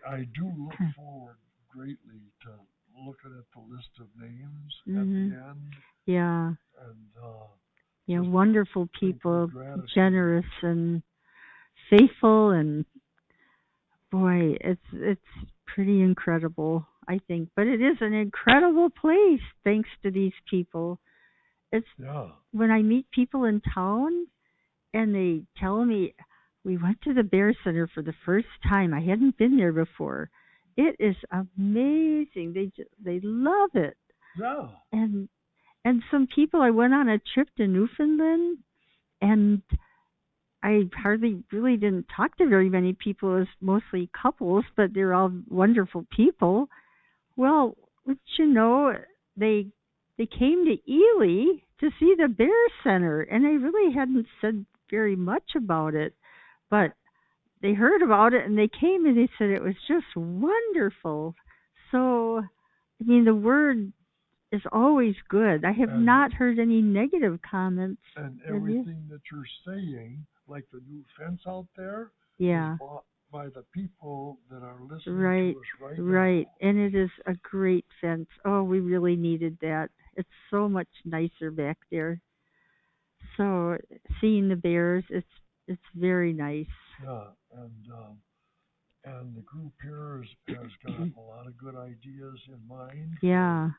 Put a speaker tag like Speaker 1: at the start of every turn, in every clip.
Speaker 1: I do look forward greatly to looking at the list of names at
Speaker 2: Mhm.
Speaker 1: the end
Speaker 2: Yeah.
Speaker 1: and
Speaker 2: Yeah,
Speaker 1: just
Speaker 2: wonderful
Speaker 1: think with
Speaker 2: people,
Speaker 1: gratitude.
Speaker 2: generous and faithful, and boy, it's pretty incredible, I think. But it is an incredible place thanks to these people. It's
Speaker 1: Yeah,
Speaker 2: when I meet people in town and they tell me we went to the Bear Center for the first time. I hadn't been there before. It is amazing. They love it.
Speaker 1: yeah,
Speaker 2: And some people, I went on a trip to Newfoundland and I hardly really didn't talk to very many people. It was mostly couples, but they're all wonderful people. Well, they they came to Ely to see the Bear Center, and they really hadn't said very much about it, but they heard about it and they came and they said it was just wonderful. So, I mean, the word is always good. I have
Speaker 1: and
Speaker 2: not heard any negative comments. Have you?
Speaker 1: everything that you're saying, like the new fence out there, was
Speaker 2: Yeah.
Speaker 1: bought by the people that are listening to
Speaker 2: Right,
Speaker 1: us right
Speaker 2: right.
Speaker 1: now.
Speaker 2: And it is a great fence. Oh, we really needed that. It's so much nicer back there. So seeing the bears, it's very nice.
Speaker 1: Yeah, and the group here has got a lot of good ideas in mind for
Speaker 2: Yeah.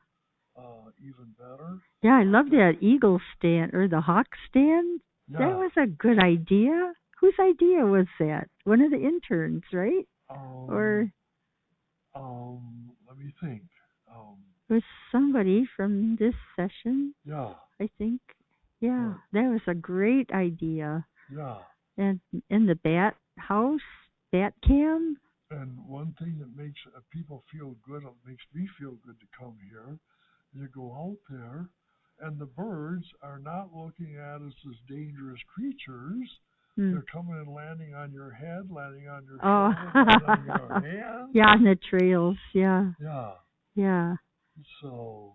Speaker 1: even better.
Speaker 2: Yeah, I love that eagle stand or the hawk stand. That
Speaker 1: Yeah,
Speaker 2: was a good idea. Whose idea was that? One of the interns, right? Or
Speaker 1: um, let me think. Um,
Speaker 2: it was somebody from this session,
Speaker 1: yeah,
Speaker 2: I think. Yeah,
Speaker 1: but
Speaker 2: that was a great idea.
Speaker 1: yeah,
Speaker 2: And in the bat house, bat cam.
Speaker 1: and one thing that makes people feel good, it makes me feel good to come here. You go out there, and the birds are not looking at us as dangerous creatures.
Speaker 2: Hmm.
Speaker 1: They're coming and landing on your head, landing on your
Speaker 2: Oh,
Speaker 1: shoulder, landing on your hands.
Speaker 2: yeah, on the trails. Yeah,
Speaker 1: Yeah,
Speaker 2: yeah,
Speaker 1: so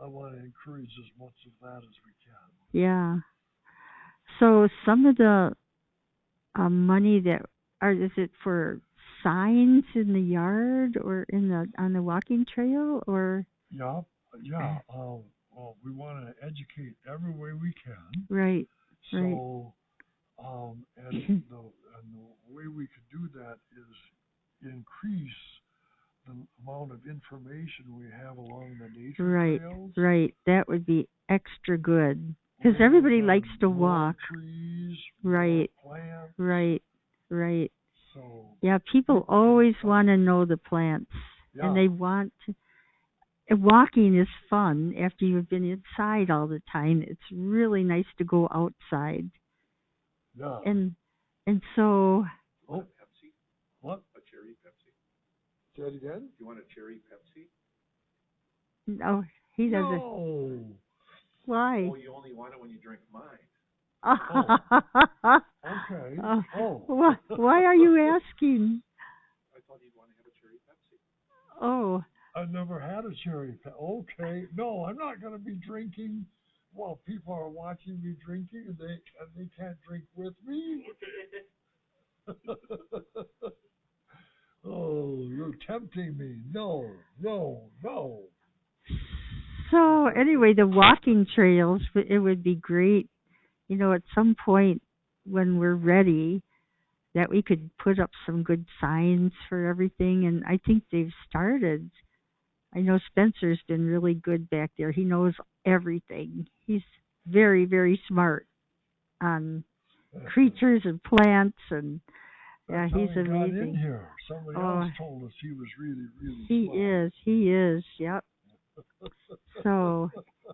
Speaker 1: I want to encourage as much of that as we can.
Speaker 2: yeah. So some of the money that are is it for signs in the yard or in the on the walking trail or
Speaker 1: Yeah, yeah. Well, we want to educate every way we can.
Speaker 2: right, right.
Speaker 1: So, and the way we could do that is increase the amount of information we have along the nature
Speaker 2: Right,
Speaker 1: trails.
Speaker 2: right. That would be extra good because
Speaker 1: We're
Speaker 2: everybody
Speaker 1: working
Speaker 2: likes
Speaker 1: on
Speaker 2: to
Speaker 1: more
Speaker 2: walk.
Speaker 1: trees, more
Speaker 2: Right,
Speaker 1: plants.
Speaker 2: right, right.
Speaker 1: So
Speaker 2: Yeah, people
Speaker 1: people can
Speaker 2: always want
Speaker 1: find.
Speaker 2: to know the plants, and
Speaker 1: Yeah,
Speaker 2: they want to. And walking is fun after you've been inside all the time. It's really nice to go outside,
Speaker 1: yeah.
Speaker 2: and so
Speaker 1: Oh, what? A cherry Pepsi. Say it again. You want a cherry Pepsi?
Speaker 2: no, he doesn't.
Speaker 1: No.
Speaker 2: Why?
Speaker 1: Oh, you only want it when you drink mine.
Speaker 2: Oh,
Speaker 1: Okay.
Speaker 2: oh,
Speaker 1: Oh.
Speaker 2: why are you asking?
Speaker 1: I thought you'd want to have a cherry Pepsi.
Speaker 2: Oh,
Speaker 1: I've never had a cherry Pepsi. Okay. No, I'm not going to be drinking while people are watching me drinking and they can't drink with me. Oh, you're tempting me. No, no, no.
Speaker 2: so anyway, the walking trails. It would be great, at some point when we're ready, that we could put up some good signs for everything. And I think they've started. I know Spencer's been really good back there. He knows everything. He's very, very smart on creatures and plants, and yeah,
Speaker 1: That's how
Speaker 2: he's
Speaker 1: he got in
Speaker 2: amazing.
Speaker 1: here. Somebody else
Speaker 2: Oh,
Speaker 1: told us he was really, really
Speaker 2: he
Speaker 1: smart.
Speaker 2: is. He is. Yep. So,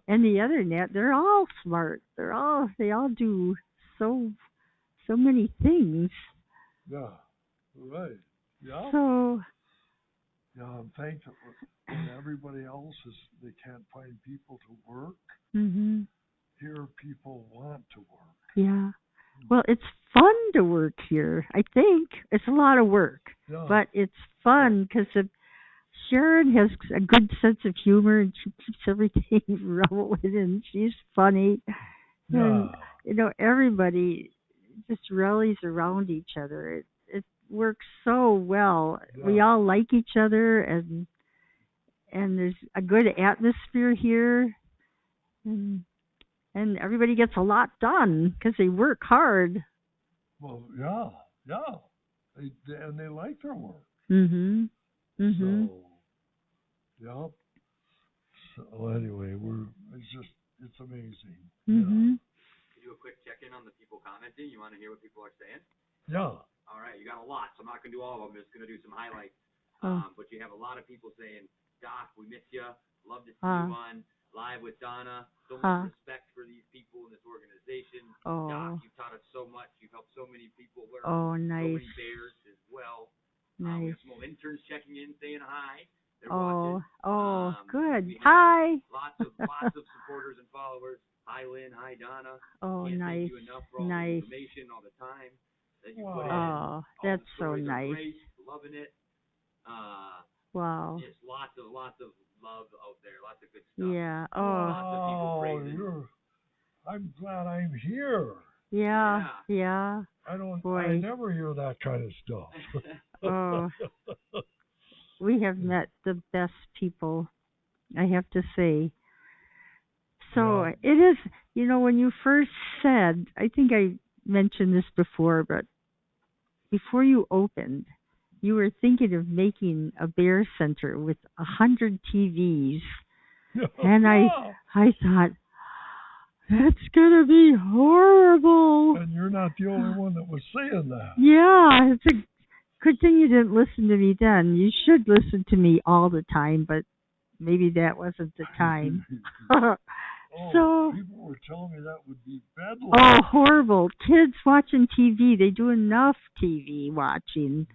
Speaker 2: and the other net, they're all smart. They all do so many things.
Speaker 1: Yeah, right. Yeah,
Speaker 2: So,
Speaker 1: yeah. I'm thankful when everybody else they can't find people to work.
Speaker 2: mhm.
Speaker 1: Here, people want to work.
Speaker 2: Yeah. Well, it's fun to work here. I think it's a lot of work,
Speaker 1: Yeah,
Speaker 2: but it's fun because Sharon has a good sense of humor and she keeps everything rolling and she's funny. And
Speaker 1: yeah,
Speaker 2: everybody just rallies around each other. works so well. We
Speaker 1: Yeah.
Speaker 2: all like each other, and there's a good atmosphere here, and everybody gets a lot done because they work hard.
Speaker 1: Well, yeah, yeah. And they like their work.
Speaker 2: Mhm. Mhm.
Speaker 1: So, yeah. So anyway, it's amazing.
Speaker 2: Mhm.
Speaker 3: Can you do a quick check-in on the people commenting? You want to hear what people are saying?
Speaker 1: Yeah.
Speaker 3: All right, you got a lot, so I'm not going to do all of them. I'm just going to do some highlights.
Speaker 2: Oh.
Speaker 3: But you have a lot of people saying, Doc, we miss you. Love to see
Speaker 2: Huh.
Speaker 3: you on Live with Donna. So
Speaker 2: Huh.
Speaker 3: much respect for these people in this organization.
Speaker 2: Oh.
Speaker 3: Doc, you've taught us so much. You've helped so many people learn.
Speaker 2: Oh,
Speaker 3: So
Speaker 2: nice.
Speaker 3: many bears as well. We
Speaker 2: Nice.
Speaker 3: have some old interns checking in, saying hi. They're
Speaker 2: Oh.
Speaker 3: watching.
Speaker 2: Oh, good.
Speaker 3: We have
Speaker 2: Hi.
Speaker 3: lots of supporters and followers. Hi, Lynn. Hi, Donna.
Speaker 2: Oh,
Speaker 3: Can't
Speaker 2: nice.
Speaker 3: thank you enough for all the
Speaker 2: Nice.
Speaker 3: information all the time that you put in.
Speaker 2: Oh,
Speaker 3: All
Speaker 2: that's
Speaker 3: the
Speaker 2: so
Speaker 3: stories are
Speaker 2: nice.
Speaker 3: great. Loving it.
Speaker 2: Wow.
Speaker 3: Just lots of love out there. Lots of good stuff.
Speaker 2: Yeah. Oh.
Speaker 3: Lots of people
Speaker 1: Oh,
Speaker 3: praising.
Speaker 1: I'm glad I'm here.
Speaker 2: Yeah. Yeah.
Speaker 1: I
Speaker 2: Boy.
Speaker 1: never hear that kind of stuff.
Speaker 2: Oh. We have met the best people, I have to say. So
Speaker 1: Yeah.
Speaker 2: it is, when you first said, I think I mentioned this before, but before you opened, you were thinking of making a bear center with 100 TVs. And I thought, that's going to be horrible.
Speaker 1: And you're not the only one that was saying that.
Speaker 2: Yeah, it's a good thing you didn't listen to me then. You should listen to me all the time, but maybe that wasn't the time. So,
Speaker 1: people were telling me that would be bedlam.
Speaker 2: oh, horrible. Kids watching TV, they do enough TV watching.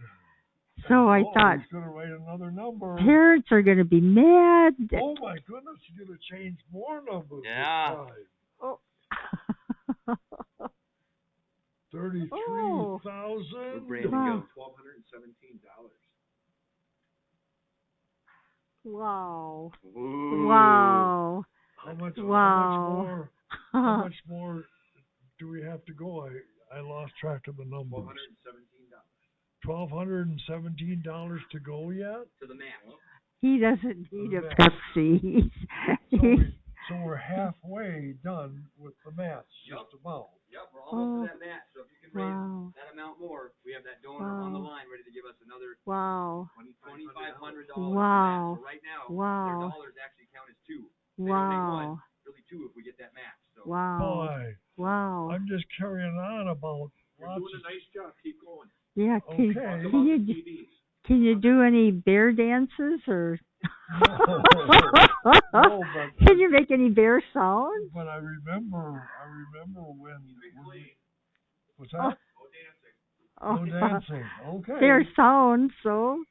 Speaker 2: So I thought,
Speaker 1: he's going to write another number.
Speaker 2: Parents are going to be mad.
Speaker 1: Oh my goodness, you're going to change more numbers.
Speaker 3: Yeah.
Speaker 2: Oh.
Speaker 1: 33,000.
Speaker 3: Where'd Brandon
Speaker 2: Wow.
Speaker 3: go? $1,217.
Speaker 2: Wow.
Speaker 3: Ooh.
Speaker 2: Wow.
Speaker 1: How much more do we have to go? I lost track of the numbers. $1,217 to go yet?
Speaker 3: To the match.
Speaker 2: He doesn't need a Pepsi.
Speaker 1: So we're halfway done with the match, just about.
Speaker 3: Yep, we're almost to that match. So if you can raise that amount more, we have that donor on the line ready to give us another $2,500.
Speaker 2: Wow.
Speaker 3: So right now,
Speaker 2: Wow.
Speaker 3: their dollars actually count as two.
Speaker 2: Wow.
Speaker 3: Really two if we get that match. So.
Speaker 2: Wow.
Speaker 1: Boy,
Speaker 2: wow.
Speaker 1: I'm just carrying on about
Speaker 3: You're
Speaker 1: lots
Speaker 3: doing a nice job. Keep going.
Speaker 2: Yeah,
Speaker 1: Okay.
Speaker 2: Can you do any bear dances or?
Speaker 1: No, but
Speaker 2: Can you make any bear sounds?
Speaker 1: But I remember when what's that? No dancing. Okay.
Speaker 2: Bear sounds. So,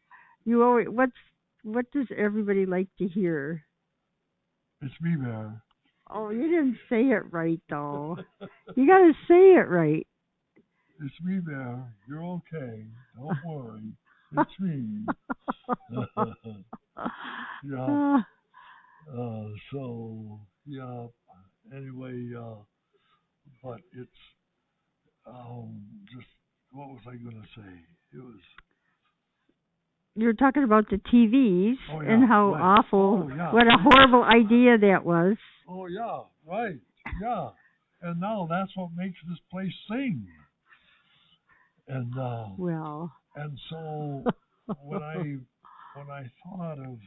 Speaker 2: you always what does everybody like to hear?
Speaker 1: It's me, Bear.
Speaker 2: Oh, you didn't say it right though. You got to say it right.
Speaker 1: It's me, Bear. You're okay. Don't worry. It's me. Yeah. So yeah. Anyway, but it's just what was I gonna say? It was.
Speaker 2: You were talking about the TVs and how
Speaker 1: right.
Speaker 2: awful, what a horrible idea that was.
Speaker 1: Oh yeah, right. Yeah. And now that's what makes this place sing. And and so when I thought of,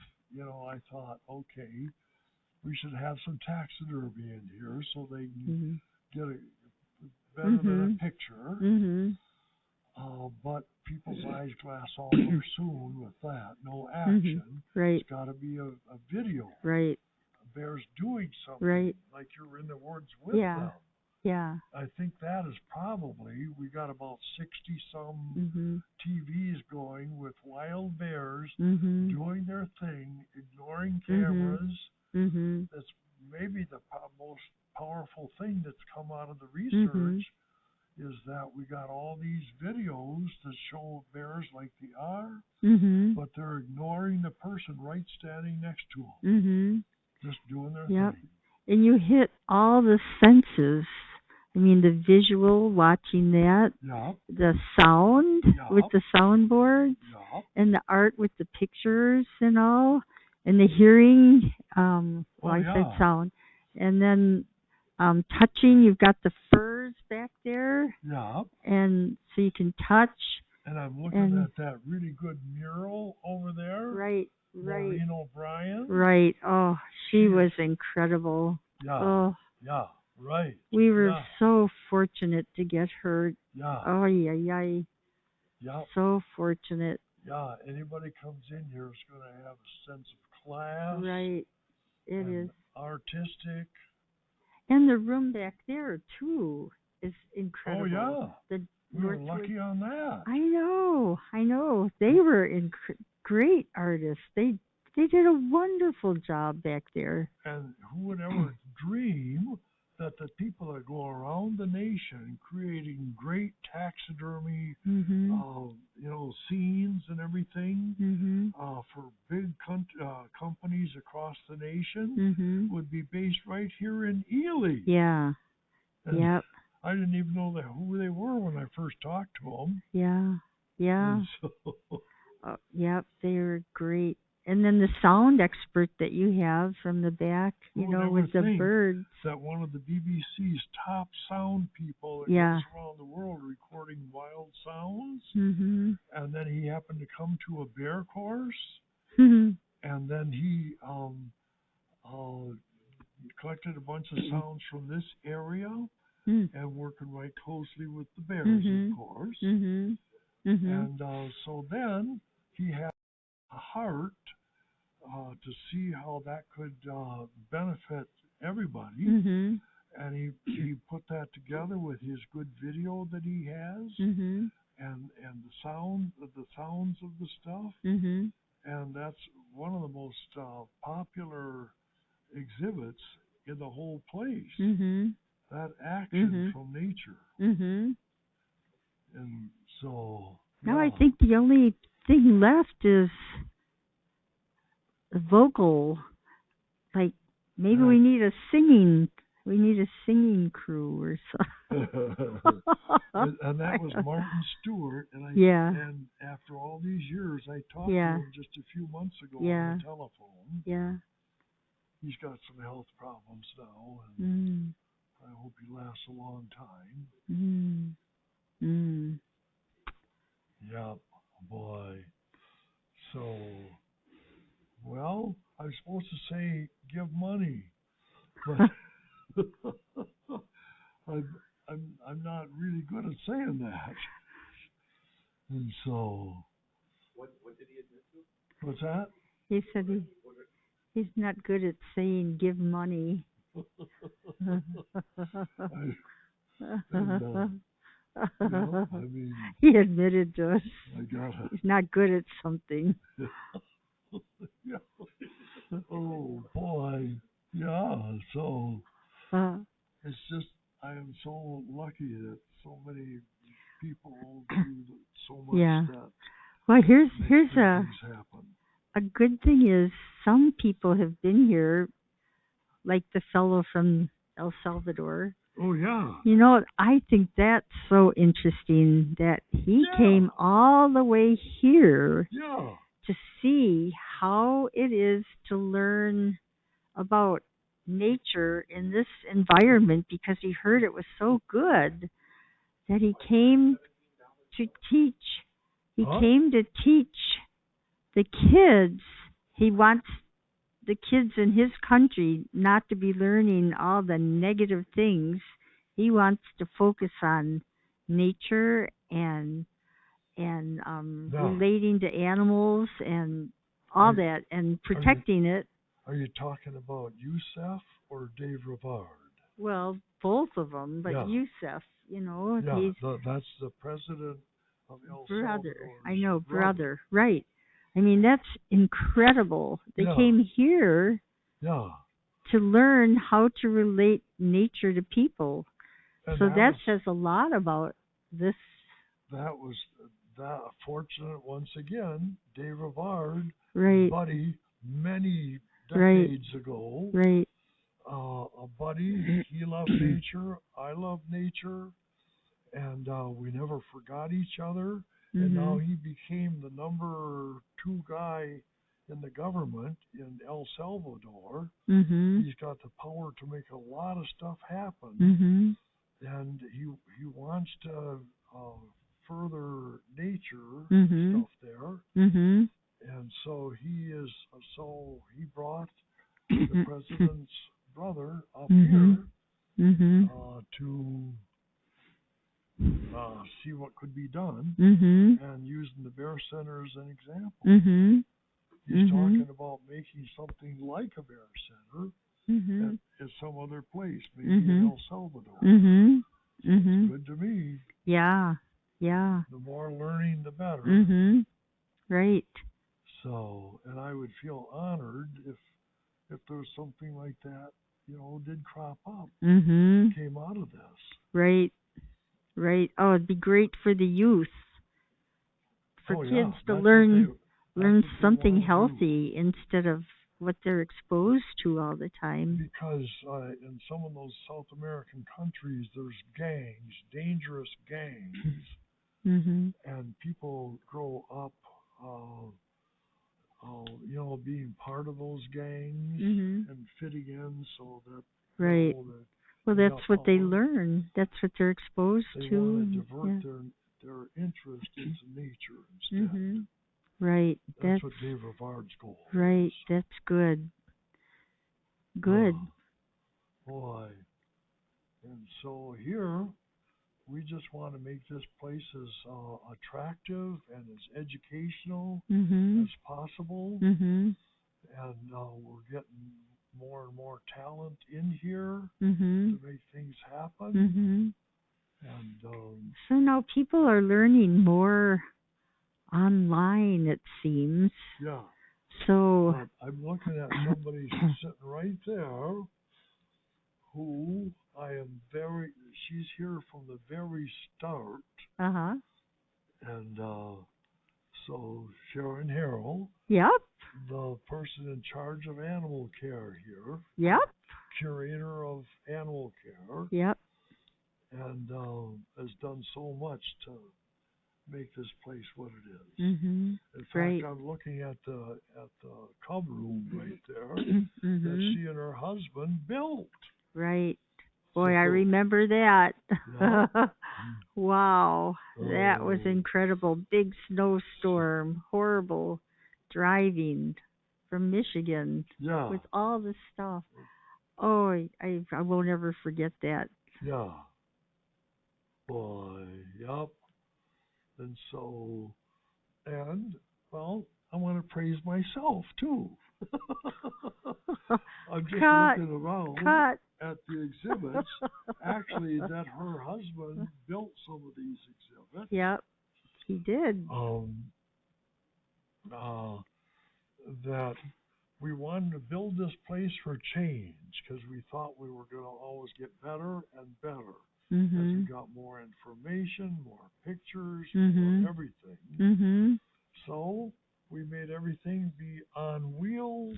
Speaker 1: I thought, okay, we should have some taxidermy in here so they can get a better than a picture.
Speaker 2: Mm-hmm.
Speaker 1: But people's eyes glass over soon with that. No action.
Speaker 2: Right.
Speaker 1: It's got to be a video.
Speaker 2: Right.
Speaker 1: A bear's doing something.
Speaker 2: Right.
Speaker 1: Like you're in the woods with them.
Speaker 2: Yeah.
Speaker 1: I think that is probably, we got about 60-some TVs going with wild bears doing their thing, ignoring cameras. That's maybe the most powerful thing that's come out of the research is that we got all these videos that show bears like they are, but they're ignoring the person right standing next to them, just doing their thing.
Speaker 2: And you hit all the senses. I mean, the visual, watching that, the sound with the soundboards, and the art with the pictures and all, and the hearing, I said sound. And then touching, you've got the furs back there.
Speaker 1: Yeah.
Speaker 2: And so you can touch.
Speaker 1: And I'm looking at that really good mural over there.
Speaker 2: Right.
Speaker 1: Maureen O'Brien.
Speaker 2: Right. Oh, she was incredible.
Speaker 1: Yeah.
Speaker 2: Oh.
Speaker 1: Yeah. Right.
Speaker 2: We were so fortunate to get her.
Speaker 1: Yeah.
Speaker 2: Oh, yeah.
Speaker 1: Yeah.
Speaker 2: So fortunate.
Speaker 1: Yeah. Anybody comes in here is going to have a sense of class.
Speaker 2: Right. It is.
Speaker 1: Artistic.
Speaker 2: And the room back there, too, is incredible.
Speaker 1: Oh, yeah. We were lucky on that.
Speaker 2: I know. They were great artists. They did a wonderful job back there.
Speaker 1: And who would ever dream that the people that go around the nation creating great taxidermy, scenes and everything for big companies across the nation would be based right here in Ely.
Speaker 2: Yeah.
Speaker 1: And
Speaker 2: yep.
Speaker 1: I didn't even know who they were when I first talked to them.
Speaker 2: Yeah.
Speaker 1: So,
Speaker 2: yep, they were great. And then the sound expert that you have from the back, with the birds.
Speaker 1: That one of the BBC's top sound people that goes around the world recording wild sounds. And then he happened to come to a bear course. And then he collected a bunch of sounds from this area and working right closely with the bears, of course. And so then he had a heart to see how that could benefit everybody. And he put that together with his good video that he has and the sounds of the stuff. And that's one of the most popular exhibits in the whole place. That action from nature. And so
Speaker 2: now I think the only thing left is the vocal. Like maybe we need a singing crew or something.
Speaker 1: and that was Martin Stewart. And and after all these years, I talked to him just a few months ago on the telephone.
Speaker 2: Yeah.
Speaker 1: He's got some health problems now, and I hope he lasts a long time. Yeah, boy. So, well, I was supposed to say give money, but I'm not really good at saying that. And so,
Speaker 3: what did he admit to?
Speaker 1: What's that?
Speaker 2: He said he's not good at saying give money. He admitted to us he's not good at something.
Speaker 1: Oh boy, yeah. So it's just I am so lucky that so many people do so much. That
Speaker 2: well, here's a good thing is some people have been here, like the fellow from El Salvador.
Speaker 1: Oh, yeah.
Speaker 2: I think that's so interesting that he came all the way here to see how it is to learn about nature in this environment because he heard it was so good that he came to teach. He came to teach the kids. He wants the kids in his country not to be learning all the negative things. He wants to focus on nature and relating to animals and all that and protecting it.
Speaker 1: Are you talking about Youssef or Dave Rivard?
Speaker 2: Well, both of them, but Youssef, he's
Speaker 1: that's the president of El Salvador.
Speaker 2: I know, brother, right. I mean, that's incredible. They came here to learn how to relate nature to people. And so that says a lot about this.
Speaker 1: That was fortunate once again. Dave Rivard,
Speaker 2: right.
Speaker 1: buddy, many decades ago,
Speaker 2: right.
Speaker 1: a buddy. He loved nature. I love nature. And we never forgot each other. And now he became the #2 guy in the government in El Salvador. He's got the power to make a lot of stuff happen. And he wants to further nature stuff there. And so he brought the president's brother up here to see what could be done, and using the Bear Center as an example. He's talking about making something like a Bear Center at some other place, maybe in El Salvador. It's good to me.
Speaker 2: Yeah.
Speaker 1: The more learning, the better.
Speaker 2: Right.
Speaker 1: So, and I would feel honored if there was something like that, did crop up, came out of this.
Speaker 2: Right. Oh, it'd be great for the youth, for kids to learn something healthy instead of what they're exposed to all the time.
Speaker 1: Because in some of those South American countries, there's gangs, dangerous gangs, and people grow up, being part of those gangs and fitting in, so that
Speaker 2: well, that's what they learn. That's what they're exposed to.
Speaker 1: They want to divert their interest into nature instead.
Speaker 2: Right.
Speaker 1: That's what Dave Rivard's goal is.
Speaker 2: Right. That's good. Good.
Speaker 1: Boy. And so here, we just want to make this place as attractive and as educational as possible. And we're getting more and more talent in here to make things happen. And
Speaker 2: so now people are learning more online, it seems.
Speaker 1: Yeah.
Speaker 2: So
Speaker 1: I'm looking at somebody sitting right there who she's here from the very start. And so Sharon Harrell.
Speaker 2: Yep.
Speaker 1: The person in charge of animal care here.
Speaker 2: Yep.
Speaker 1: Curator of animal care.
Speaker 2: Yep.
Speaker 1: And has done so much to make this place what it is. In fact, I'm looking at the cub room right there that she and her husband built.
Speaker 2: Right. Boy, I remember that.
Speaker 1: Yeah.
Speaker 2: Wow. That was incredible. Big snowstorm. Horrible driving from Michigan.
Speaker 1: Yeah.
Speaker 2: With all this stuff. Oh, I will never forget that.
Speaker 1: Yeah. Boy, yep. And so, I want to praise myself too. I'm just looking around at the exhibits. Actually, that her husband built some of these exhibits.
Speaker 2: Yep, he did.
Speaker 1: That we wanted to build this place for change because we thought we were going to always get better and better. As we got more information, more pictures, more everything. So we made everything be on wheels,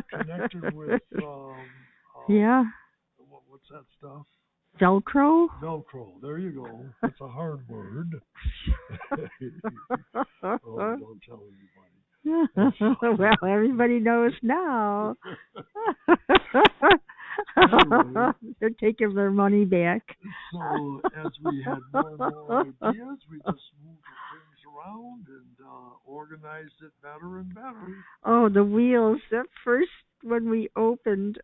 Speaker 1: connected with what's that stuff?
Speaker 2: Velcro?
Speaker 1: Velcro. There you go. That's a hard word. Don't tell anybody.
Speaker 2: Well, everybody knows now.
Speaker 1: Anyway,
Speaker 2: they're taking their money back.
Speaker 1: So as we had more and more ideas, we just moved the things around and organized it better and better.
Speaker 2: Oh, the wheels. At first, when we opened,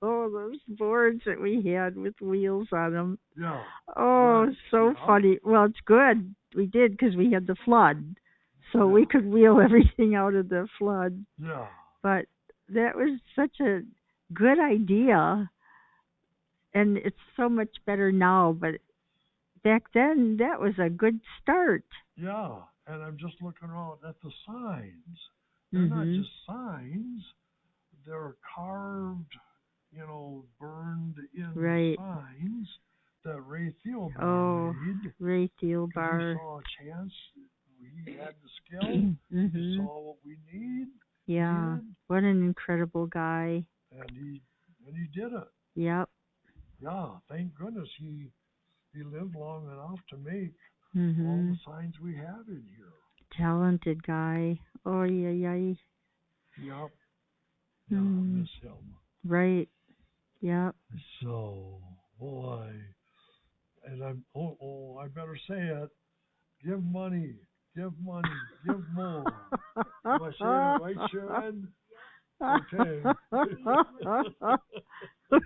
Speaker 2: those boards that we had with wheels on them.
Speaker 1: Yeah.
Speaker 2: Oh, so funny. Well, it's good. We did because we had the flood. So we could wheel everything out of the flood.
Speaker 1: Yeah.
Speaker 2: But that was such a good idea. And it's so much better now. But back then, that was a good start.
Speaker 1: Yeah. And I'm just looking around at the signs. They're not just signs. They're carved, burned in signs that Ray Thielbar made.
Speaker 2: Ray Thielbar.
Speaker 1: He saw a chance. He had the skill. He saw what we need.
Speaker 2: Yeah. What an incredible guy.
Speaker 1: And he And he did it.
Speaker 2: Yep.
Speaker 1: Yeah, thank goodness he lived long enough to make
Speaker 2: Mhm.
Speaker 1: all the signs we have in here.
Speaker 2: Talented guy. Oh yeah, yeah.
Speaker 1: Yep. Yeah, miss him.
Speaker 2: Right. Yep.
Speaker 1: So, boy, and I better say it. Give money, give more. Am I saying it right, Sharon? Okay.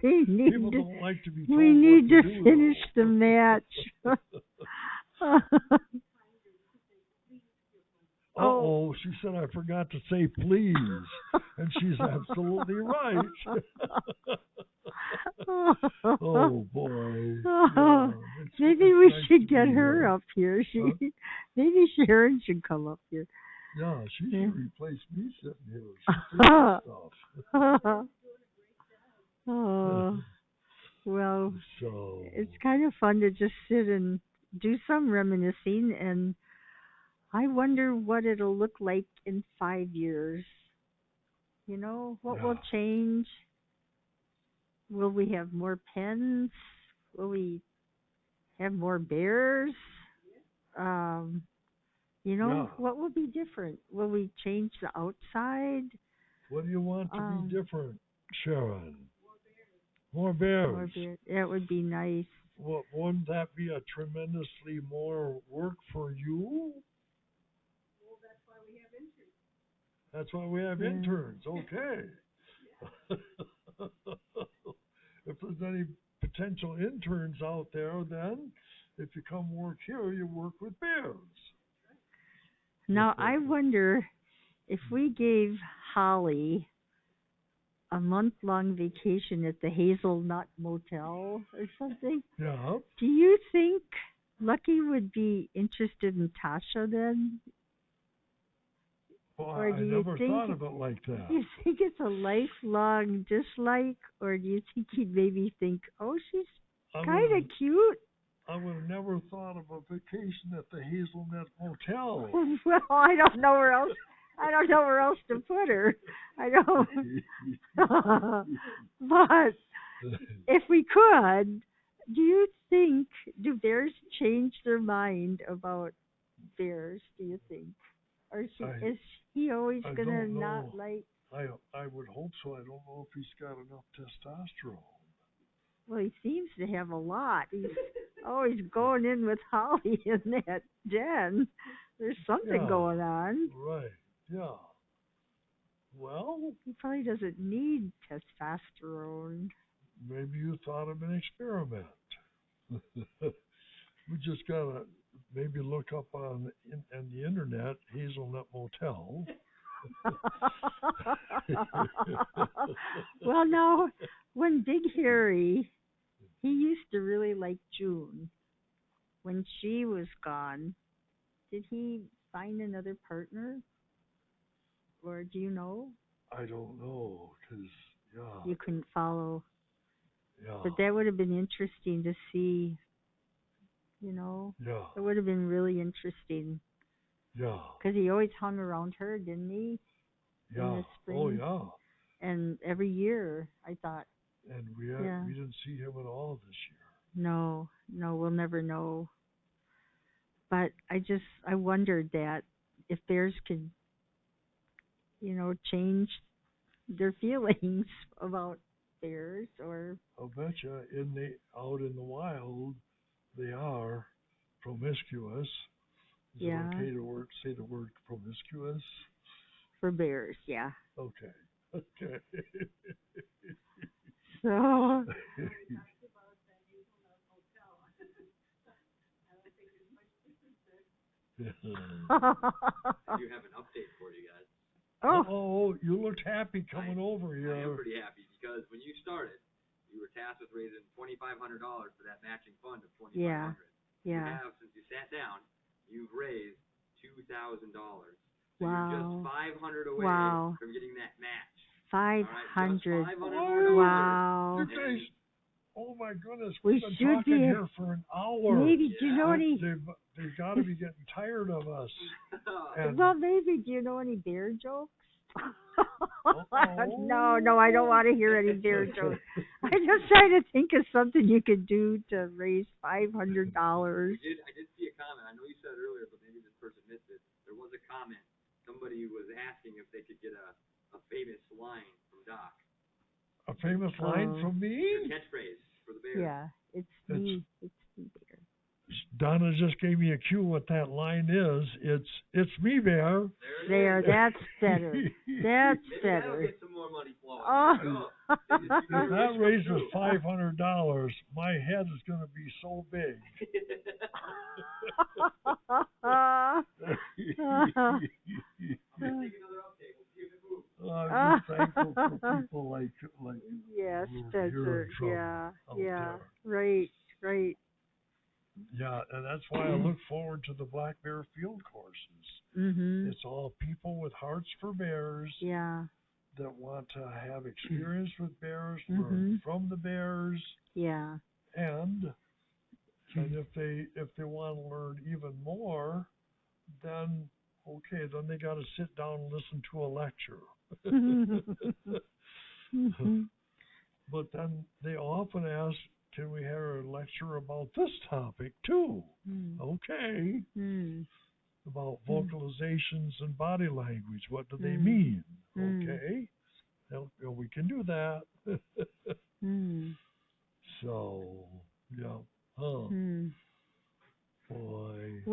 Speaker 1: People don't like to be told
Speaker 2: we need
Speaker 1: what
Speaker 2: to
Speaker 1: do,
Speaker 2: finish
Speaker 1: though.
Speaker 2: the match.
Speaker 1: Uh-oh, she said I forgot to say please. And she's absolutely right. Oh, boy. Yeah,
Speaker 2: maybe we
Speaker 1: nice
Speaker 2: should
Speaker 1: to
Speaker 2: get
Speaker 1: be
Speaker 2: her
Speaker 1: here.
Speaker 2: up here. Maybe Sharon should come up here.
Speaker 1: Yeah, she should replace me sitting here. She thinks stuff.
Speaker 2: Oh, well,
Speaker 1: So,
Speaker 2: it's kind of fun to just sit and do some reminiscing, and I wonder what it'll look like in 5 years. You know, what will change? Will we have more pens? Will we have more bears? You know, what will be different? Will we change the outside?
Speaker 1: What do you want to be different, Sharon? More bears.
Speaker 2: More bears. That would be nice.
Speaker 1: Well, wouldn't that be a tremendously more work for you? Well, that's why we have interns. That's why we have interns. Okay. If there's any potential interns out there, then if you come work here, you work with bears.
Speaker 2: Now, I wonder if we gave Holly a month-long vacation at the Hazelnut Motel or something.
Speaker 1: Yeah.
Speaker 2: Do you think Lucky would be interested in Tasha then?
Speaker 1: Well,
Speaker 2: or do
Speaker 1: I
Speaker 2: you
Speaker 1: never
Speaker 2: think
Speaker 1: thought of it like that.
Speaker 2: Do you think it's a lifelong dislike, or do you think he'd maybe think, oh, she's kind of cute?
Speaker 1: I would have never thought of a vacation at the Hazelnut Motel.
Speaker 2: Well, I don't know where else. I don't know where else to put her. I don't. But if we could, do you think, do bears change their mind about bears, do you think? Or is he always going to not like?
Speaker 1: I would hope so. I don't know if he's got enough testosterone.
Speaker 2: Well, he seems to have a lot. He's always going in with Holly in that den. There's something going on.
Speaker 1: Right, yeah. Well,
Speaker 2: he probably doesn't need testosterone.
Speaker 1: Maybe you thought of an experiment. We just gotta maybe look up on the internet Hazelnut Motel.
Speaker 2: Well, no, when Big Harry, he used to really like June. When she was gone, did he find another partner? Or do you know?
Speaker 1: I don't know, because,
Speaker 2: you couldn't follow.
Speaker 1: Yeah.
Speaker 2: But that would have been interesting to see, you know?
Speaker 1: Yeah.
Speaker 2: It would have been really interesting.
Speaker 1: Yeah.
Speaker 2: Because he always hung around her, didn't he?
Speaker 1: Yeah.
Speaker 2: In the spring.
Speaker 1: Oh, yeah.
Speaker 2: And every year, I thought.
Speaker 1: And we didn't see him at all this year.
Speaker 2: No, we'll never know. But I wondered that if bears could, you know, change their feelings about bears, or
Speaker 1: I'll bet you out in the wild, they are promiscuous. Is it okay to say the word promiscuous?
Speaker 2: For bears, yeah.
Speaker 1: Okay. Okay.
Speaker 2: So.
Speaker 3: I do have an update for you guys.
Speaker 1: Oh, you looked happy coming over here.
Speaker 3: I am pretty happy because when you started, you were tasked with raising $2,500 for that matching fund of $2,500.
Speaker 2: Yeah.
Speaker 3: You have, since you sat down, you've raised $2,000. So
Speaker 2: wow.
Speaker 3: You're just $500 away from getting that match.
Speaker 2: 500.
Speaker 3: Right, $500.
Speaker 2: Wow.
Speaker 1: You guys, oh my goodness,
Speaker 2: We
Speaker 1: we've been
Speaker 2: should
Speaker 1: talking
Speaker 2: be
Speaker 1: here for an hour.
Speaker 2: Maybe, do you know any?
Speaker 1: They've got to be getting tired of us.
Speaker 2: Well, maybe, do you know any bear jokes? No, I don't want to hear any bear jokes. I'm just trying to think of something you could do to raise $500.
Speaker 3: I did see a comment. I know you said it earlier, but maybe this person missed it. There was a comment. Somebody was asking if they could get a famous line from Doc.
Speaker 1: A famous line from me?
Speaker 3: Your catchphrase for the bear.
Speaker 2: Yeah, it's me. It's me, bear.
Speaker 1: Donna just gave me a cue what that line is. It's me, bear.
Speaker 2: There, that's better. That's
Speaker 3: Maybe
Speaker 2: better.
Speaker 3: that'll get some more money flowing.
Speaker 2: Oh.
Speaker 1: If that raises $500, my head is going to be so big. I'm just thankful for people like
Speaker 2: yes,
Speaker 1: Spencer.
Speaker 2: Yeah, right.
Speaker 1: Yeah, and that's why I look forward to the Black Bear Field courses.
Speaker 2: Mm-hmm.
Speaker 1: It's all people with hearts for bears.
Speaker 2: Yeah.
Speaker 1: That want to have experience with bears, learn from the bears.
Speaker 2: Yeah.
Speaker 1: And if they want to learn even more, then they got to sit down and listen to a lecture. But then they often ask, can we have a lecture about this topic too? Okay. About vocalizations and body language. What do they mean? Okay. Well, we can do that. So, yeah. Boy.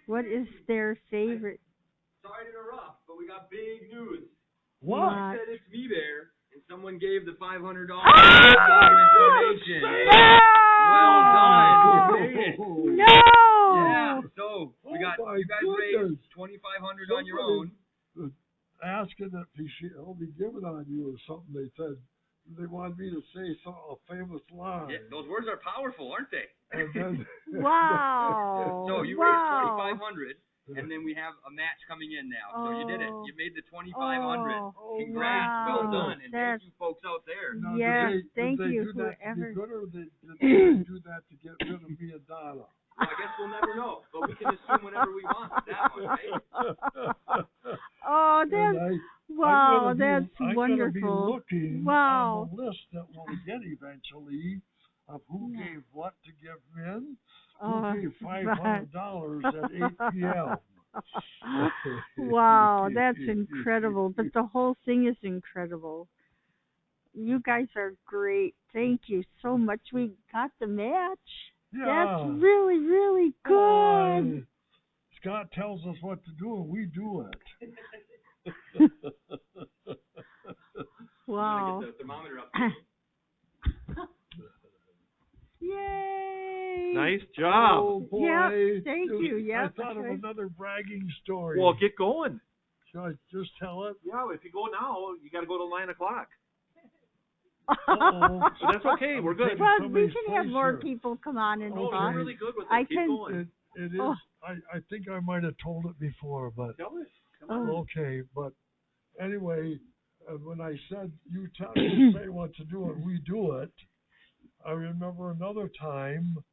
Speaker 2: What is their favorite?
Speaker 3: Sorry to interrupt, but we got big news.
Speaker 1: What?
Speaker 3: I said it's me, bear, and someone gave the $500 donation. Well done.
Speaker 2: No.
Speaker 3: Yeah. So we got you guys raised $2,500 on your own.
Speaker 1: Asking if he'll be given on you or something. They said they wanted me to say a famous line.
Speaker 3: Yeah, those words are powerful, aren't they?
Speaker 1: And then,
Speaker 2: wow.
Speaker 3: So you raised $2,500. And then we have a match coming in now. So you did it. You made the $2,500. Congrats.
Speaker 2: Wow.
Speaker 3: Well done. And thank you folks out there.
Speaker 1: now,
Speaker 2: Yes,
Speaker 1: did they
Speaker 2: you,
Speaker 1: do that
Speaker 2: whoever.
Speaker 1: to be good, or did they do that to get rid of me and Donna?
Speaker 3: Well, I guess we'll never know. But we can assume whatever we want with that one, right?
Speaker 2: Oh, that's
Speaker 1: I'm
Speaker 2: wonderful.
Speaker 1: I'm going to be looking on the list that we'll get eventually of who gave what to give men. Who gave $500 at 8 p.m.
Speaker 2: Wow, that's incredible. But the whole thing is incredible. You guys are great. Thank you so much. We got the match.
Speaker 1: Yeah.
Speaker 2: That's really, really good.
Speaker 1: Scott tells us what to do, and we do it.
Speaker 2: Wow.
Speaker 3: Get the thermometer up.
Speaker 2: Yay!
Speaker 4: Nice job.
Speaker 1: Oh, boy.
Speaker 2: Yeah, thank you. Yeah,
Speaker 1: I thought of another bragging story.
Speaker 4: Well, get going.
Speaker 1: Should I just tell it?
Speaker 4: Yeah, if you go now, you got to go till 9 o'clock.
Speaker 1: Uh-oh.
Speaker 4: So that's okay. We're good.
Speaker 2: Well, we can have more people come on and
Speaker 4: Oh,
Speaker 2: talk.
Speaker 4: you're really good with it. Keep going.
Speaker 1: It is. I think I might have told it before, but
Speaker 4: Tell us. Come on.
Speaker 1: okay. But anyway, when I said you say what to do and we do it, I remember another time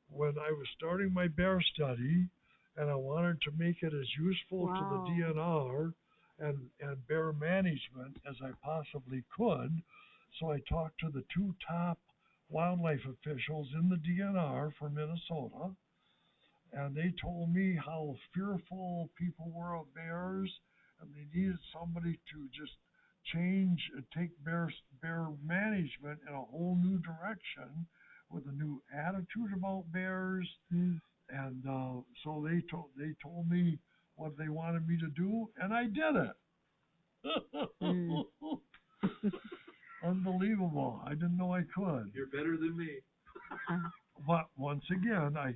Speaker 1: when I was starting my bear study, and I wanted to make it as useful to the DNR and bear management as I possibly could. So I talked to the two top wildlife officials in the DNR for Minnesota, and they told me how fearful people were of bears, and they needed somebody to just take bear management in a whole new direction with a new attitude about bears. And so they told me what they wanted me to do, and I did it. Unbelievable. I didn't know I could.
Speaker 3: You're better than me.
Speaker 1: But once again, I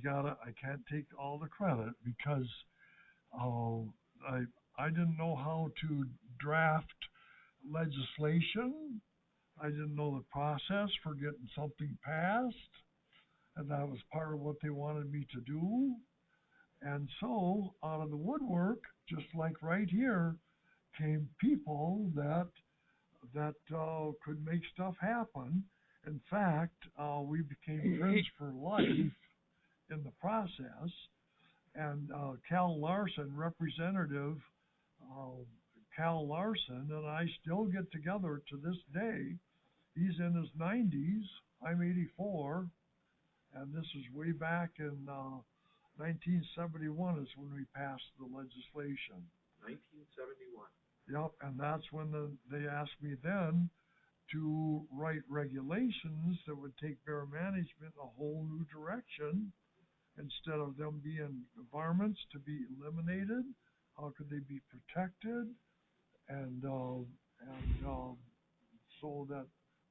Speaker 1: can't take all the credit because I didn't know how to draft legislation. I didn't know the process for getting something passed, and that was part of what they wanted me to do. And so out of the woodwork, just like right here, came people that could make stuff happen. In fact, we became friends for life in the process. And Cal Larson, representative Cal Larson and I still get together to this day. He's in his 90s. I'm 84. And this is way back in 1971 is when we passed the legislation.
Speaker 4: 1971.
Speaker 1: Yep, and that's when they asked me then to write regulations that would take bear management in a whole new direction. Instead of them being varmints to be eliminated, how could they be protected? And so that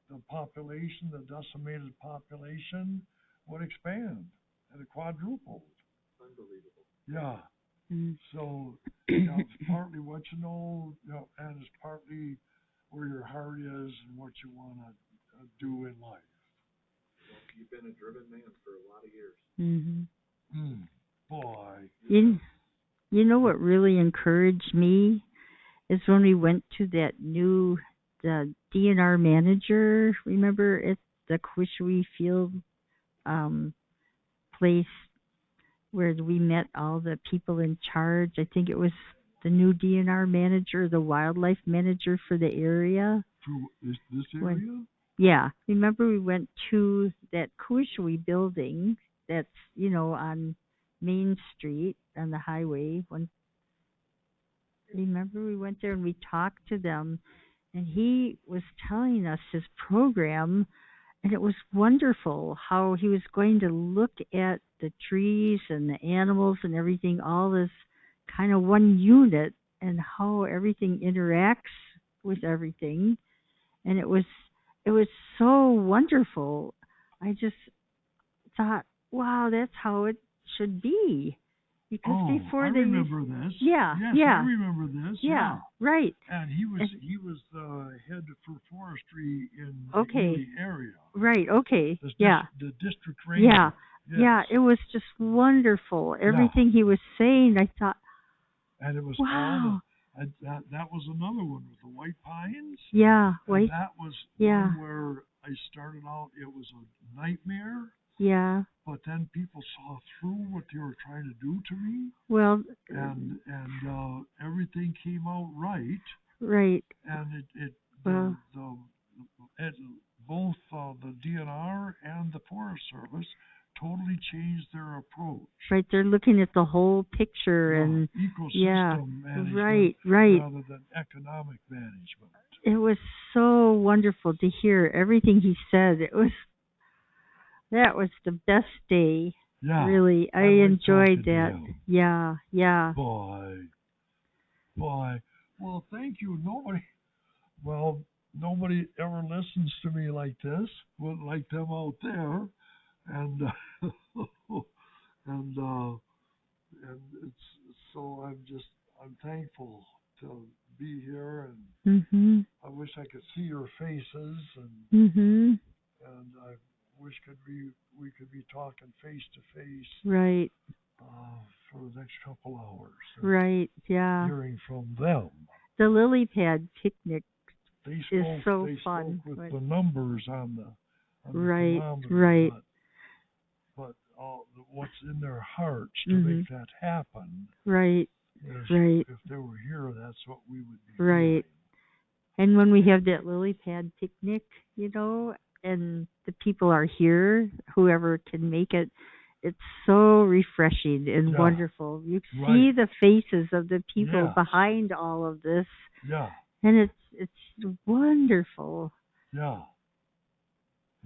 Speaker 1: the population, the decimated population, would expand and it quadrupled.
Speaker 3: Unbelievable.
Speaker 1: Yeah.
Speaker 2: Mm.
Speaker 1: So it's partly what you know, and it's partly where your heart is and what you want to do in life.
Speaker 4: Well, you've been a driven man for a lot of years.
Speaker 2: Mm-hmm.
Speaker 1: Boy.
Speaker 2: You know what really encouraged me is when we went to that new the DNR manager. Remember at the Quishwe Field place where we met all the people in charge. I think it was the new DNR manager, the wildlife manager for the area.
Speaker 1: For this area?
Speaker 2: Yeah. Remember we went to that Quishwe building that's, on Main Street on the highway. Remember we went there and we talked to them and he was telling us his program. And it was wonderful how he was going to look at the trees and the animals and everything, all this kind of one unit, and how everything interacts with everything. And it was so wonderful. I just thought, wow, that's how it should be. Because before
Speaker 1: I remember this.
Speaker 2: Yeah,
Speaker 1: yes,
Speaker 2: yeah.
Speaker 1: I remember this.
Speaker 2: Yeah, right.
Speaker 1: And he was the head for forestry in
Speaker 2: Okay.
Speaker 1: the area.
Speaker 2: Right. Okay.
Speaker 1: The district ranger.
Speaker 2: Yeah.
Speaker 1: Yes.
Speaker 2: Yeah. It was just wonderful. Everything he was saying, I thought.
Speaker 1: And it was
Speaker 2: wow.
Speaker 1: That was another one with the white pines.
Speaker 2: Yeah.
Speaker 1: And that was one where I started out. It was a nightmare.
Speaker 2: Yeah.
Speaker 1: But then people saw through what they were trying to do to me.
Speaker 2: Well. And
Speaker 1: everything came out right.
Speaker 2: Right.
Speaker 1: And both the DNR and the Forest Service totally changed their approach.
Speaker 2: Right, they're looking at the whole picture and
Speaker 1: ecosystem management
Speaker 2: right.
Speaker 1: rather than economic management.
Speaker 2: It was so wonderful to hear everything he said. That was the best day.
Speaker 1: Yeah.
Speaker 2: Really, I enjoyed that. Yeah.
Speaker 1: Boy. Well, thank you. Nobody ever listens to me like this. Like them out there, and it's so I'm thankful to be here, and I wish I could see your faces, and I wish we could be talking face to face.
Speaker 2: Right.
Speaker 1: For the next couple hours.
Speaker 2: Right. Yeah.
Speaker 1: Hearing from them.
Speaker 2: The lily pad picnic
Speaker 1: is
Speaker 2: so
Speaker 1: fun. Spoke with
Speaker 2: right.
Speaker 1: the numbers on the
Speaker 2: right.
Speaker 1: thermometer,
Speaker 2: right.
Speaker 1: But what's in their hearts to make that happen.
Speaker 2: Right.
Speaker 1: If they were here, that's what we would be
Speaker 2: right.
Speaker 1: doing.
Speaker 2: And when we have that lily pad picnic, and the people are here, whoever can make it, it's so refreshing and wonderful. You see the faces of the people behind all of this.
Speaker 1: Yeah.
Speaker 2: And it's wonderful.
Speaker 1: Yeah.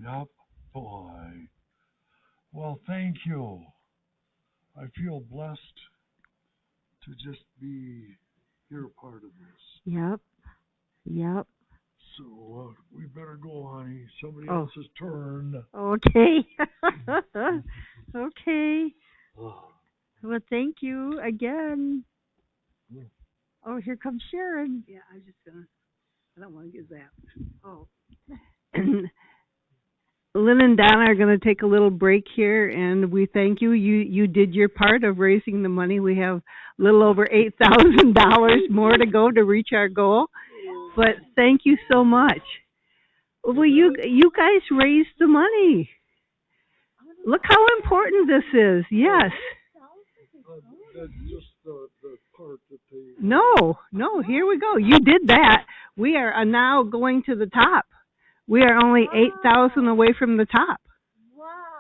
Speaker 1: Yep. Boy. Well, thank you. I feel blessed to just be here part of this.
Speaker 2: Yep.
Speaker 1: So we better go, honey. Somebody else's turn.
Speaker 2: Okay. Okay. Well, thank you again. Oh, here comes Sharon.
Speaker 5: Yeah, I don't want to get that.
Speaker 2: Oh.
Speaker 5: Lynn and Donna are going to take a little break here, and we thank you. You did your part of raising the money. We have a little over $8,000 more to go to reach our goal. But thank you so much. Well, you guys raised the money. Look how important this is. Yes.
Speaker 1: Just the part that
Speaker 5: No, here we go. You did that. We are now going to the top. We are only 8,000 away from the top.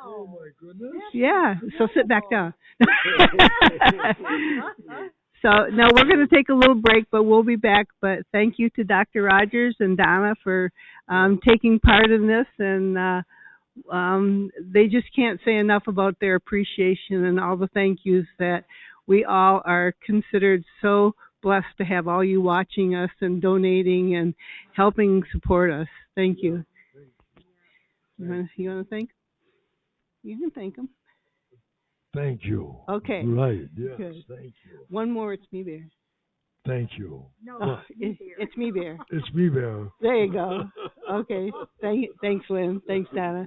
Speaker 1: Oh my goodness.
Speaker 5: Yeah, so sit back down. So now we're going to take a little break, but we'll be back. But thank you to Dr. Rogers and Donna for taking part in this, and they just can't say enough about their appreciation and all the thank yous that we all are considered so blessed to have all you watching us and donating and helping support us. Thank you. You want to thank? You can thank them.
Speaker 1: Thank you.
Speaker 5: Okay.
Speaker 1: Right. Yes.
Speaker 5: Good.
Speaker 1: Thank you.
Speaker 5: One more. It's me, Bear.
Speaker 1: Thank you.
Speaker 2: No,
Speaker 5: It's me, Bear.
Speaker 1: It's me, Bear.
Speaker 5: There you go. Okay. Thanks, Lynn. Thanks, Donna.